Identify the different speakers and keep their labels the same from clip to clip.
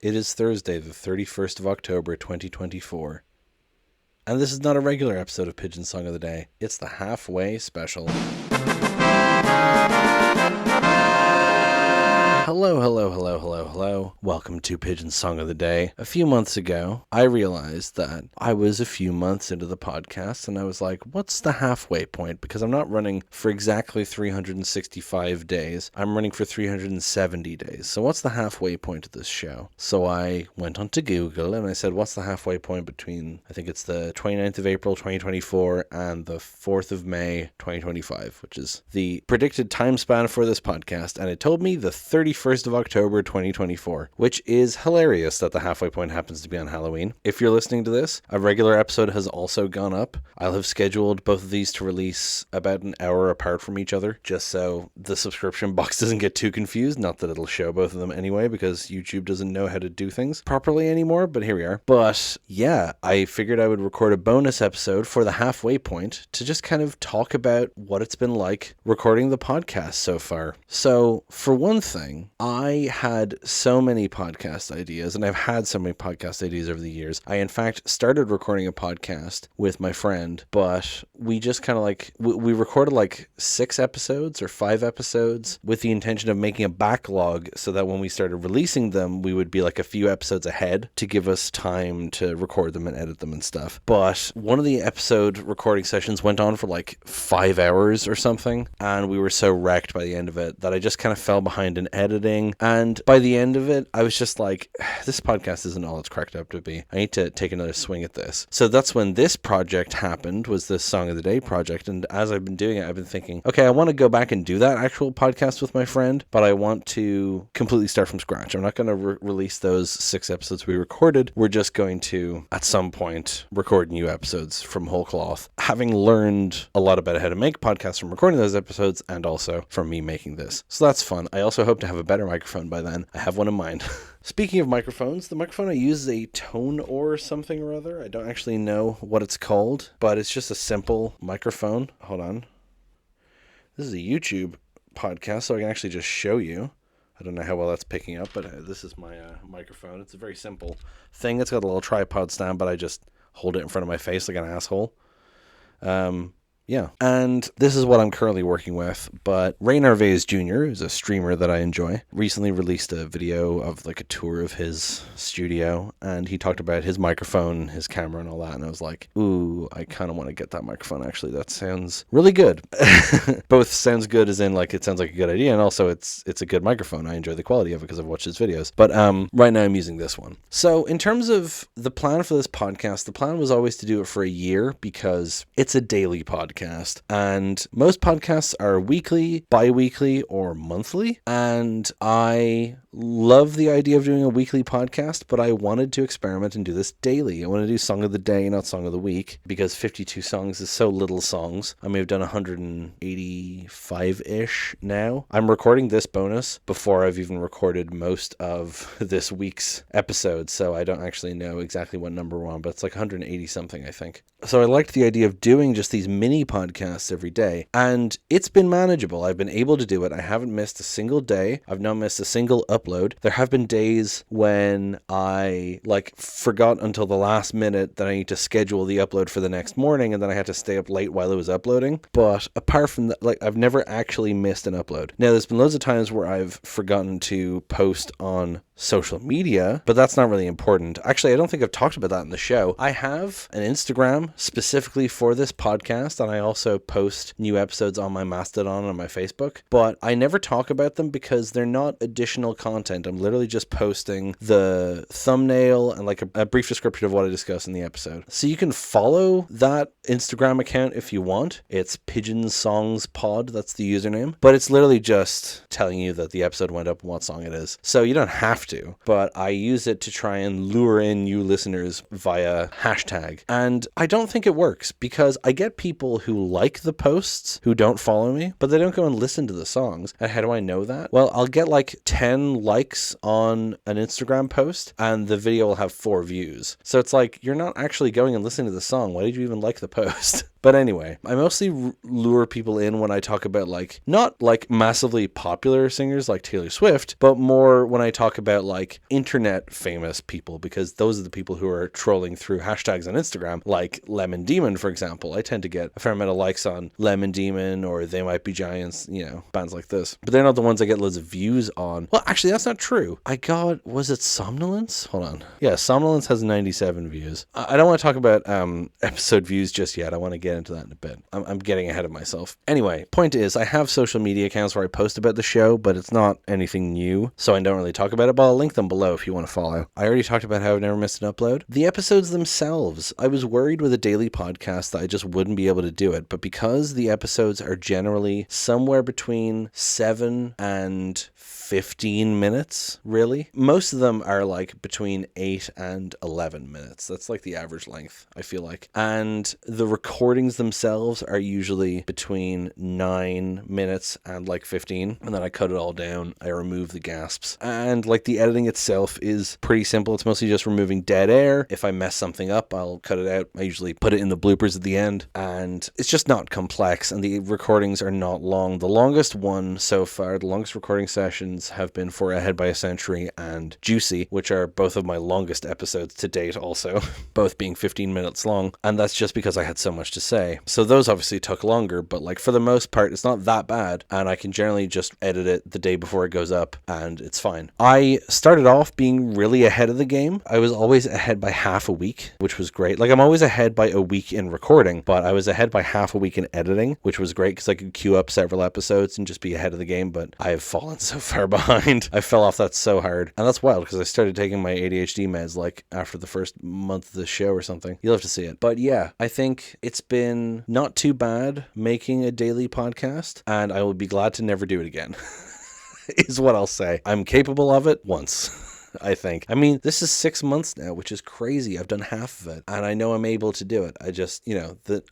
Speaker 1: It is Thursday, the 31st of October, 2024. And this is not a regular episode of Pigeon Song of the Day. It's the halfway special. Hello. Welcome to Pigeon Song of the Day. A few months ago, I realized that I was a few months into the podcast, and I was like, what's the halfway point? Because I'm not running for exactly 365 days. I'm running for 370 days. So what's the halfway point of this show? So I went onto Google, and I said, what's the halfway point between, I think it's the 29th of April, 2024, and the 4th of May, 2025, which is the predicted time span for this podcast. And it told me the 31st of October 2024, which is hilarious that the halfway point happens to be on Halloween. If you're listening to this, a regular episode has also gone up. I'll have scheduled both of these to release about an hour apart from each other, just so the subscription box doesn't get too confused. Not that it'll show both of them anyway, because YouTube doesn't know how to do things properly anymore, but here we are. But yeah, I figured I would record a bonus episode for the halfway point to just kind of talk about what it's been like recording the podcast so far. So for one thing, I had so many podcast ideas, and I've had so many podcast ideas over the years. I, in fact, started recording a podcast with my friend, but we just kind of we recorded like 6 episodes or 5 episodes with the intention of making a backlog so that when we started releasing them, we would be like a few episodes ahead to give us time to record them and edit them and stuff. But one of the episode recording sessions went on for like 5 hours or something, and we were so wrecked by the end of it that I just kind of fell behind in editing. And by the end of it, I was just like, this podcast isn't all it's cracked up to be. I need to take another swing at this. So that's when this project happened, was this Song of the Day project. And as I've been doing it, I've been thinking, okay, I want to go back and do that actual podcast with my friend, but I want to completely start from scratch. I'm not going to release those 6 episodes we recorded. We're just going to, at some point, record new episodes from whole cloth, having learned a lot about how to make podcasts from recording those episodes and also from me making this. So that's fun. I also hope to have a better microphone by then. I have one in mind. Speaking of microphones, the microphone I use is a Tone or something or other. I don't actually know what it's called, but it's just a simple microphone. Hold on. This is a YouTube podcast, so I can actually just show you. I don't know how well that's picking up, but this is my microphone. It's a very simple thing. It's got a little tripod stand, but I just hold it in front of my face like an asshole. Yeah, and this is what I'm currently working with, but Ray Narvaez Jr., who's a streamer that I enjoy, recently released a video of like a tour of his studio, and he talked about his microphone, his camera, and all that, and I was like, ooh, I kind of want to get that microphone, actually. That sounds really good. Both sounds good as in, like, it sounds like a good idea, and also it's a good microphone. I enjoy the quality of it because I've watched his videos, but right now I'm using this one. So in terms of the plan for this podcast, the plan was always to do it for a year because it's a daily podcast. And most podcasts are weekly, bi-weekly, or monthly. And I love the idea of doing a weekly podcast, but I wanted to experiment and do this daily. I want to do Song of the Day, not Song of the Week, because 52 songs is so little songs. I may have done 185-ish now. I'm recording this bonus before I've even recorded most of this week's episode, so I don't actually know exactly what number we're on, but it's like 180 something, I think. So I liked the idea of doing just these mini podcasts every day, and it's been manageable. I've been able to do it. I haven't missed a single day. I've not missed a single upload. There have been days when I forgot until the last minute that I need to schedule the upload for the next morning, and then I had to stay up late while it was uploading. But apart from that, I've never actually missed an upload. Now, there's been loads of times where I've forgotten to post on social media, but that's not really important. Actually, I don't think I've talked about that in the show. I have an Instagram specifically for this podcast, and I also post new episodes on my Mastodon and my Facebook, but I never talk about them because they're not additional content. I'm literally just posting the thumbnail and like a brief description of what I discuss in the episode. So you can follow that Instagram account if you want. It's Pigeon Songs Pod. That's the username, but it's literally just telling you that the episode went up and what song it is. So you don't have to, but I use it to try and lure in new listeners via hashtag. And I don't think it works because I get people who like the posts who don't follow me, but they don't go and listen to the songs. And how do I know that? Well, I'll get like 10 likes on an Instagram post and the video will have 4 views. So it's like, you're not actually going and listening to the song. Why did you even like the post? But anyway, I mostly lure people in when I talk about like, not like massively popular singers like Taylor Swift, but more when I talk about like internet famous people, because those are the people who are trolling through hashtags on Instagram, like Lemon Demon, for example. I tend to get a fair amount of likes on Lemon Demon or They Might Be Giants, you know, bands like this. But they're not the ones I get loads of views on. Well, actually, that's not true. I got, was it Somnolence? Hold on. Yeah, Somnolence has 97 views. I don't want to talk about episode views just yet. I want to get into that in a bit. I'm getting ahead of myself. Anyway, point is, I have social media accounts where I post about the show, but it's not anything new, so I don't really talk about it, but I'll link them below if you want to follow. I already talked about how I've never missed an upload. The episodes themselves, I was worried with a daily podcast that I just wouldn't be able to do it, but because the episodes are generally somewhere between 7 and 15 minutes, really. Most of them are like between 8 and 11 minutes. That's like the average length, I feel like. And the recordings themselves are usually between 9 minutes and like 15. And then I cut it all down. I remove the gasps. And like the editing itself is pretty simple. It's mostly just removing dead air. If I mess something up, I'll cut it out. I usually put it in the bloopers at the end. And it's just not complex. And the recordings are not long. The longest one so far, the longest recording sessions have been for Ahead by a Century and Juicy, which are both of my longest episodes to date also, both being 15 minutes long, and that's just because I had so much to say. So those obviously took longer, but like for the most part, it's not that bad, and I can generally just edit it the day before it goes up, and it's fine. I started off being really ahead of the game. I was always ahead by half a week, which was great. Like I'm always ahead by a week in recording, but I was ahead by half a week in editing, which was great because I could queue up several episodes and just be ahead of the game, but I have fallen so far behind. I fell off that so hard. And that's wild because I started taking my ADHD meds like after the first month of the show or something. You'll have to see it. But yeah, I think it's been not too bad making a daily podcast, and I will be glad to never do it again, is what I'll say. I'm capable of it once. I think. I mean, this is 6 months now, which is crazy. I've done half of it, and I know I'm able to do it. I just,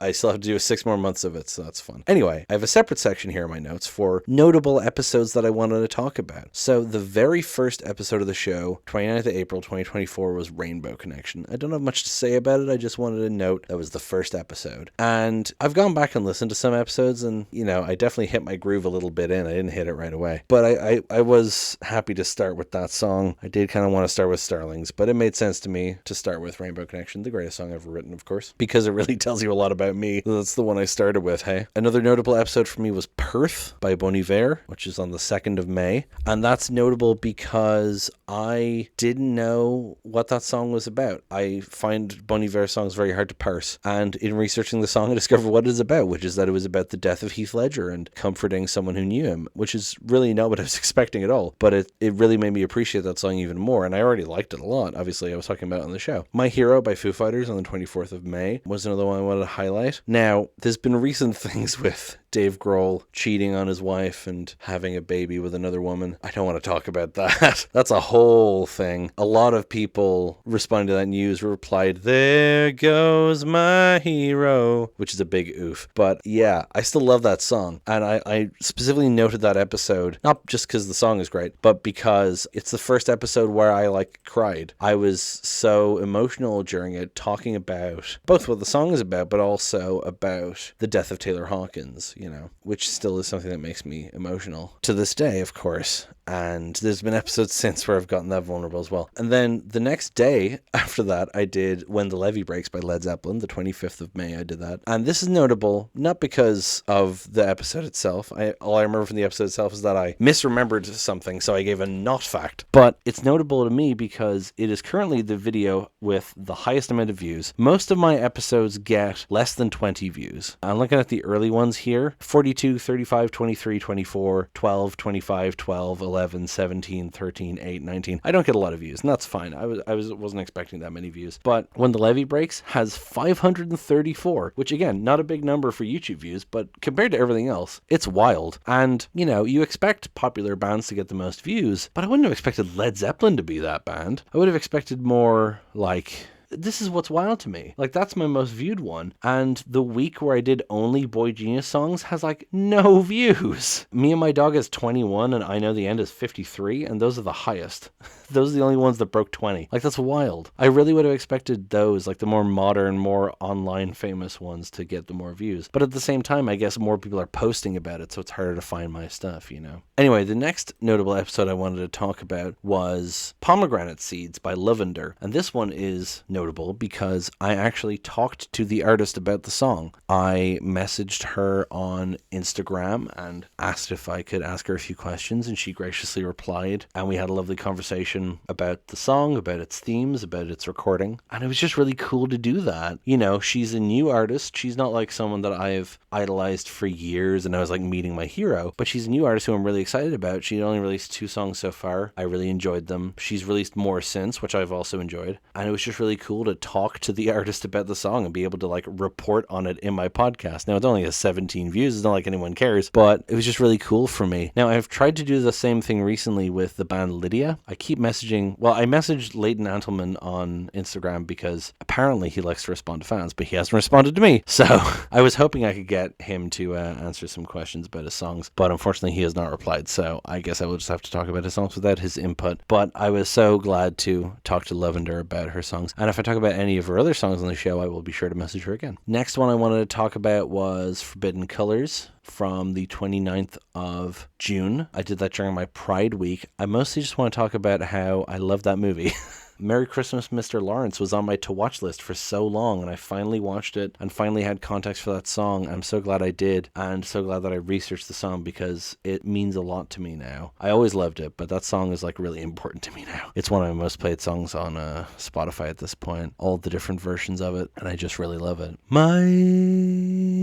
Speaker 1: I still have to do 6 more months of it, so that's fun. Anyway, I have a separate section here in my notes for notable episodes that I wanted to talk about. So the very first episode of the show, 29th of April, 2024, was Rainbow Connection. I don't have much to say about it. I just wanted to note that was the first episode. And I've gone back and listened to some episodes, and, I definitely hit my groove a little bit in. I didn't hit it right away. But I was happy to start with that song. I did kind of want to start with Starlings, but it made sense to me to start with Rainbow Connection, the greatest song ever written, of course, because it really tells you a lot about me. That's the one I started with, hey? Another notable episode for me was Perth by Bon Iver, which is on the 2nd of May, and that's notable because I didn't know what that song was about. I find Bon Iver songs very hard to parse, and in researching the song, I discovered what it's about, which is that it was about the death of Heath Ledger and comforting someone who knew him, which is really not what I was expecting at all, but it really made me appreciate that song even more, and I already liked it a lot. Obviously, I was talking about it on the show. My Hero by Foo Fighters on the 24th of May was another one I wanted to highlight. Now, there's been recent things with Dave Grohl cheating on his wife and having a baby with another woman. I don't want to talk about that. That's a whole thing. A lot of people responding to that news replied, "There goes my hero," which is a big oof. But yeah, I still love that song. And I specifically noted that episode, not just because the song is great, but because it's the first episode where I cried. I was so emotional during it, talking about both what the song is about, but also about the death of Taylor Hawkins, which still is something that makes me emotional to this day, of course. And there's been episodes since where I've gotten that vulnerable as well. And then the next day after that, I did When the Levee Breaks by Led Zeppelin, the 25th of May, I did that. And this is notable, not because of the episode itself. All I remember from the episode itself is that I misremembered something, so I gave a not fact. But it's notable to me because it is currently the video with the highest amount of views. Most of my episodes get less than 20 views. I'm looking at the early ones here: 42, 35, 23, 24, 12, 25, 12, 11, 17, 13, 8, 19. I don't get a lot of views, and that's fine. I wasn't expecting that many views. But When the Levee Breaks has 534, which again, not a big number for YouTube views, but compared to everything else, it's wild. And, you expect popular bands to get the most views, but I wouldn't have expected Led Zeppelin to be that band. I would have expected more like This is what's wild to me. Like, that's my most viewed one. And the week where I did only Boy Genius songs has like no views. Me and My Dog is 21 and I Know the End is 53, and those are the highest. Those are the only ones that broke 20. Like, that's wild. I really would have expected those, like the more modern, more online famous ones, to get the more views. But at the same time, I guess more people are posting about it, so it's harder to find my stuff, you know? Anyway, the next notable episode I wanted to talk about was Pomegranate Seeds by Lavender. And this one is notable because I actually talked to the artist about the song. I messaged her on Instagram and asked if I could ask her a few questions, and she graciously replied. And we had a lovely conversation about the song, about its themes, about its recording. And it was just really cool to do that. You know, she's a new artist. She's not like someone that I've idolized for years and I was like meeting my hero, but she's a new artist who I'm really excited about. She only released 2 songs so far. I really enjoyed them. She's released more since, which I've also enjoyed. And it was just really cool to talk to the artist about the song and be able to like report on it in my podcast. Now, it only has 17 views. It's not like anyone cares, but it was just really cool for me. Now, I've tried to do the same thing recently with the band Lydia. I keep messaging, well, I messaged Leighton Antleman on Instagram because apparently he likes to respond to fans, but he hasn't responded to me. So I was hoping I could get him to answer some questions about his songs, but unfortunately he has not replied. So I guess I will just have to talk about his songs without his input. But I was so glad to talk to Lavender about her songs. And if I talk about any of her other songs on the show, I will be sure to message her again. Next one I wanted to talk about was Forbidden Colors from the 29th of June. I did that during my Pride week. I mostly just want to talk about how I love that movie. Merry Christmas, Mr. Lawrence was on my to-watch list for so long, and I finally watched it and finally had context for that song. I'm so glad I did, and so glad that I researched the song because it means a lot to me now. I always loved it, but that song is like really important to me now. It's one of my most played songs on Spotify at this point, all the different versions of it, and I just really love it. My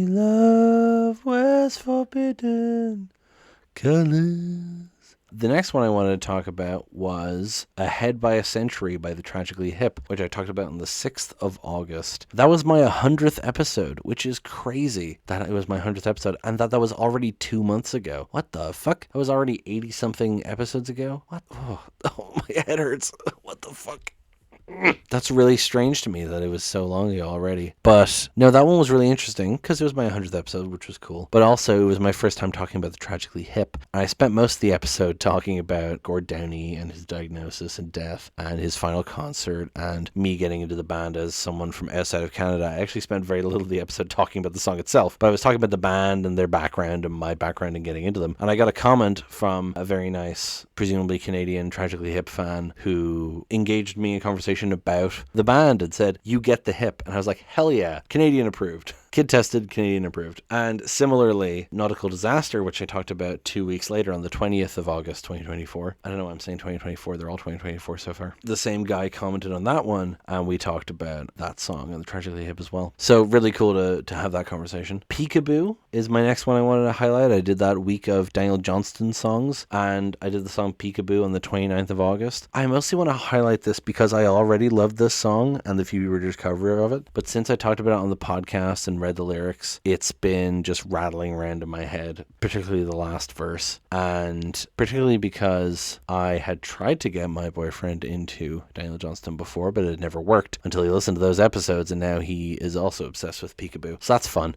Speaker 1: love was forbidden colors. The next one I wanted to talk about was Ahead by a Century by the Tragically Hip, which I talked about on the 6th of August. That was my 100th episode, which is crazy that it was my 100th episode and that was already 2 months ago. What the fuck? That was already 80-something episodes ago? What? Oh, my head hurts. What the fuck? That's really strange to me that it was so long ago already. But no, that one was really interesting because it was my 100th episode, which was cool. But also it was my first time talking about the Tragically Hip. And I spent most of the episode talking about Gord Downey and his diagnosis and death and his final concert and me getting into the band as someone from outside of Canada. I actually spent very little of the episode talking about the song itself, but I was talking about the band and their background and my background in getting into them. And I got a comment from a very nice, presumably Canadian Tragically Hip fan who engaged me in conversation about the band and said, "You get the hip." And I was like, hell yeah, Canadian approved. Kid tested, Canadian approved. And similarly, Nautical Disaster, which I talked about 2 weeks later on the 20th of August, 2024. I don't know why I'm saying 2024. They're all 2024 so far. The same guy commented on that one, and we talked about that song and the Tragically Hip as well. So really cool to have that conversation. Peekaboo is my next one I wanted to highlight. I did that week of Daniel Johnston songs, and I did the song Peekaboo on the 29th of August. I mostly want to highlight this because I already loved this song and the Phoebe Bridgers cover of it. But since I talked about it on the podcast and read the lyrics, it's been just rattling around in my head, particularly the last verse, and particularly because I had tried to get my boyfriend into Daniel Johnston before, but it never worked until he listened to those episodes, and now he is also obsessed with Peekaboo. So that's fun.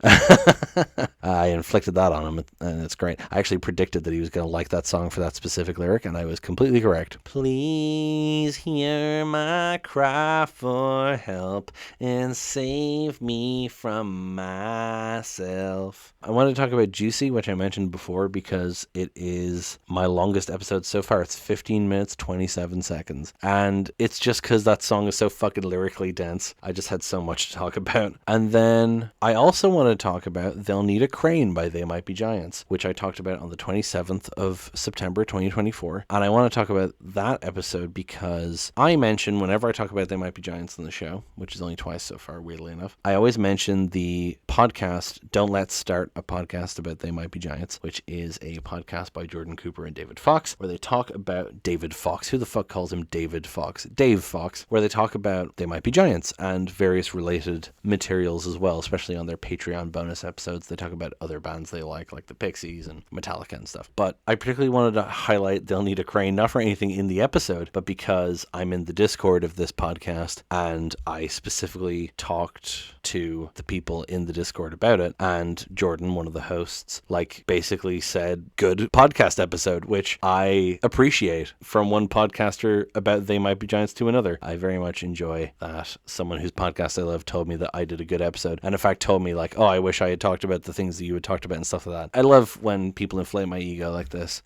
Speaker 1: I inflicted that on him, and it's great. I actually predicted that he was going to like that song for that specific lyric, and I was completely correct. Please hear my cry for help and save me from myself. I wanted to talk about Juicy, which I mentioned before, because it is my longest episode so far. It's 15 minutes, 27 seconds. And it's just because that song is so fucking lyrically dense. I just had so much to talk about. And then I also want to talk about They'll Need a Crane by They Might Be Giants, which I talked about on the 27th of September, 2024. And I want to talk about that episode because I mention, whenever I talk about They Might Be Giants on the show, which is only twice so far, weirdly enough, I always mention the the podcast Don't Let's Start, a podcast about They Might Be Giants, which is a podcast by Jordan Cooper and David Fox, where they talk about David Fox. Who the fuck calls him David Fox? Dave Fox, where they talk about They Might Be Giants and various related materials as well, especially on their Patreon bonus episodes. They talk about other bands they like the Pixies and Metallica and stuff. But I particularly wanted to highlight They'll Need a Crane, not for anything in the episode, but because I'm in the Discord of this podcast, and I specifically talked to the people in the Discord about it, and Jordan, one of the hosts, basically said, good podcast episode, which I appreciate from one podcaster about They Might Be Giants to another. I very much enjoy that someone whose podcast I love told me that I did a good episode, and in fact told me I wish I had talked about the things that you had talked about and stuff like that. I love when people inflate my ego like this.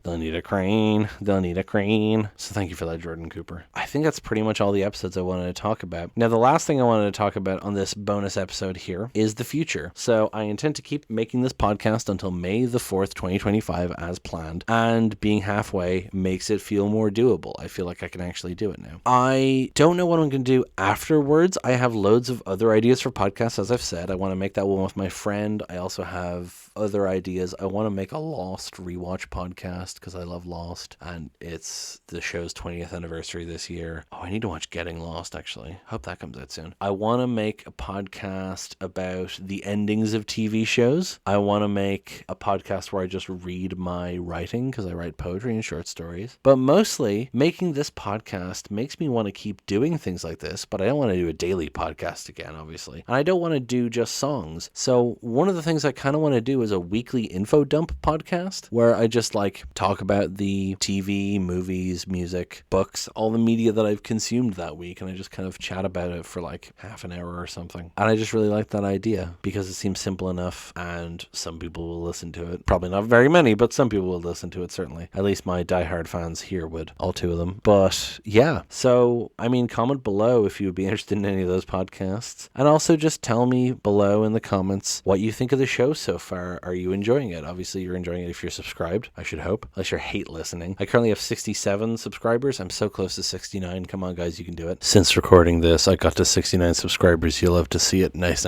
Speaker 1: They'll need a crane. They'll need a crane. So thank you for that, Jordan Cooper. I think that's pretty much all the episodes I wanted to talk about. Now, the last thing I wanted to talk about on this bonus episode here is the future. So I intend to keep making this podcast until May the 4th, 2025 as planned, and being halfway makes it feel more doable. I feel like I can actually do it now. I don't know what I'm going to do afterwards. I have loads of other ideas for podcasts, as I've said. I want to make that one with my friend. I also have other ideas. I want to make a Lost rewatch podcast because I love Lost, and it's the show's 20th anniversary this year. Oh, I need to watch Getting Lost, actually. Hope that comes out soon. I want to make a podcast about the endings of TV shows. I want to make a podcast where I just read my writing because I write poetry and short stories. But mostly, making this podcast makes me want to keep doing things like this, but I don't want to do a daily podcast again, obviously. And I don't want to do just songs. So one of the things I kind of want to do is a weekly info dump podcast where I just talk about the TV, movies, music, books, all the media that I've consumed that week, and I just kind of chat about it for half an hour or something. And I just really like that idea because it seems simple enough, and some people will listen to it. Probably not very many, but some people will listen to it, certainly. At least my diehard fans here would, all two of them. But yeah, so comment below if you would be interested in any of those podcasts, and also just tell me below in the comments what you think of the show so far. Are you enjoying it? Obviously you're enjoying it if you're subscribed, I should hope, unless you hate listening. I currently have 67 subscribers. I'm so close to 69. Come on, guys, you can do it. Since recording this, I got to 69 subscribers. You'll love to see it. Nice.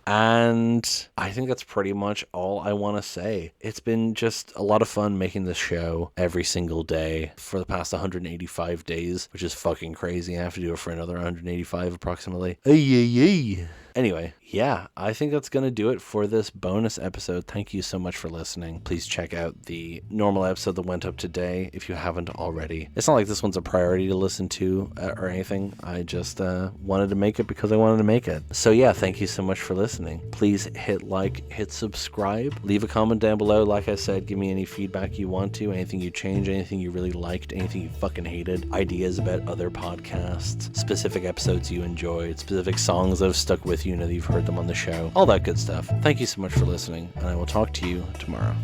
Speaker 1: And I think that's pretty much all I want to say. It's been just a lot of fun making this show every single day for the past 185 days, which is fucking crazy. I have to do it for another 185 approximately. Anyway, yeah, I think that's going to do it for this bonus episode. Thank you so much for listening. Please check out the normal episode that went up today if you haven't already. It's not like this one's a priority to listen to or anything. I just wanted to make it because I wanted to make it. So yeah, thank you so much for listening. Please hit like, hit subscribe, leave a comment down below. Like I said, give me any feedback you want to, anything you changed, anything you really liked, anything you fucking hated, ideas about other podcasts, specific episodes you enjoyed, specific songs that have stuck with you, that you've heard them on the show, all that good stuff. Thank you so much for listening, and I will talk to you tomorrow.